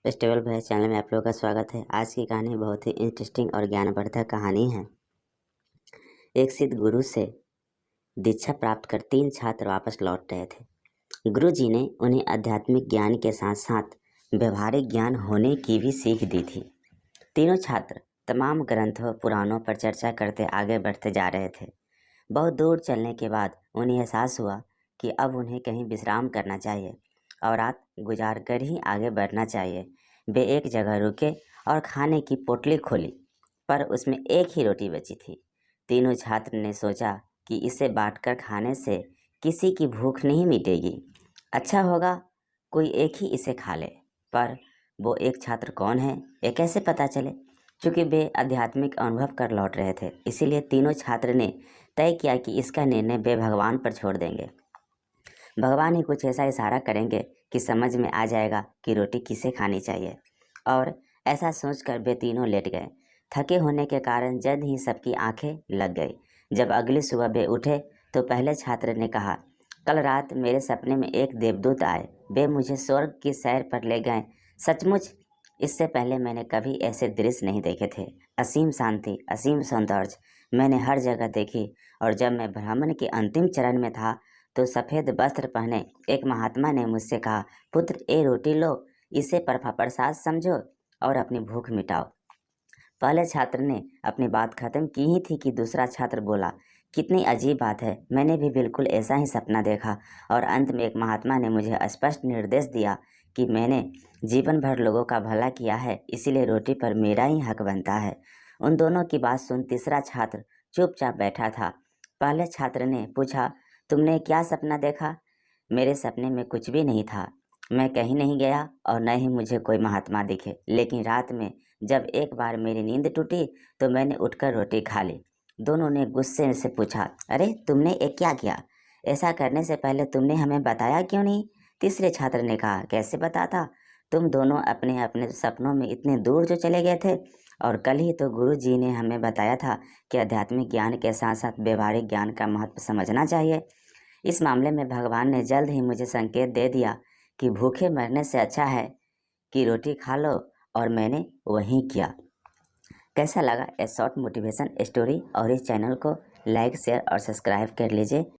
Festival भैया channel में आप लोगों का स्वागत है। आज की कहानी बहुत ही इंटरेस्टिंग और ज्ञानवर्धक कहानी है। एक सिद्ध गुरु से दीक्षा प्राप्त कर 3 छात्र वापस लौट रहे थे। गुरु जी ने उन्हें आध्यात्मिक ज्ञान के साथ साथ व्यवहारिक ज्ञान होने की भी सीख दी थी। तीनों छात्र तमाम ग्रंथों पुराणों पर चर्चा करते आगे बढ़ते जा रहे थे। बहुत दूर चलने के बाद उन्हें एहसास हुआ कि अब उन्हें कहीं विश्राम करना चाहिए और रात गुजार कर ही आगे बढ़ना चाहिए। वे एक जगह रुके और खाने की पोटली खोली, पर उसमें एक ही रोटी बची थी। तीनों छात्र ने सोचा कि इसे बांटकर खाने से किसी की भूख नहीं मिटेगी। अच्छा होगा कोई एक ही इसे खा ले। पर वो एक छात्र कौन है, ये कैसे पता चले? चूँकि वे आध्यात्मिक अनुभव कर लौट रहे थे, इसीलिए तीनों छात्र ने तय किया कि इसका निर्णय वे भगवान पर छोड़ देंगे। भगवान ही कुछ ऐसा इशारा करेंगे कि समझ में आ जाएगा कि रोटी किसे खानी चाहिए। और ऐसा सोचकर वे तीनों लेट गए। थके होने के कारण जल्द ही सबकी आंखें लग गई। जब अगली सुबह वे उठे तो पहले छात्र ने कहा, कल रात मेरे सपने में एक देवदूत आए। वे मुझे स्वर्ग की सैर पर ले गए। सचमुच इससे पहले मैंने कभी ऐसे दृश्य नहीं देखे थे। असीम शांति, असीम सौंदर्य मैंने हर जगह देखी। और जब मैं ब्राह्मण के अंतिम चरण में था तो सफ़ेद वस्त्र पहने एक महात्मा ने मुझसे कहा, पुत्र ये रोटी लो, इसे प्रसाद समझो और अपनी भूख मिटाओ। पहले छात्र ने अपनी बात खत्म की ही थी कि दूसरा छात्र बोला, कितनी अजीब बात है, मैंने भी बिल्कुल ऐसा ही सपना देखा और अंत में एक महात्मा ने मुझे स्पष्ट निर्देश दिया कि मैंने जीवन भर लोगों का भला किया है, इसीलिए रोटी पर मेरा ही हक बनता है। उन दोनों की बात सुन तीसरा छात्र चुपचाप बैठा था। पहले छात्र ने पूछा, तुमने क्या सपना देखा? मेरे सपने में कुछ भी नहीं था। मैं कहीं नहीं गया और न ही मुझे कोई महात्मा दिखे, लेकिन रात में जब एक बार मेरी नींद टूटी तो मैंने उठकर रोटी खा ली। दोनों ने गुस्से से पूछा, अरे तुमने ये क्या किया? ऐसा करने से पहले तुमने हमें बताया क्यों नहीं? तीसरे छात्र ने कहा, कैसे बताता? तुम दोनों अपने अपने सपनों में इतने दूर जो चले गए थे, और कल ही तो गुरु जी ने हमें बताया था कि आध्यात्मिक ज्ञान के साथ साथ व्यवहारिक ज्ञान का महत्व समझना चाहिए। इस मामले में भगवान ने जल्द ही मुझे संकेत दे दिया कि भूखे मरने से अच्छा है कि रोटी खा लो, और मैंने वही किया। कैसा लगा ये शॉर्ट मोटिवेशन स्टोरी? और इस चैनल को लाइक शेयर और सब्सक्राइब कर लीजिए।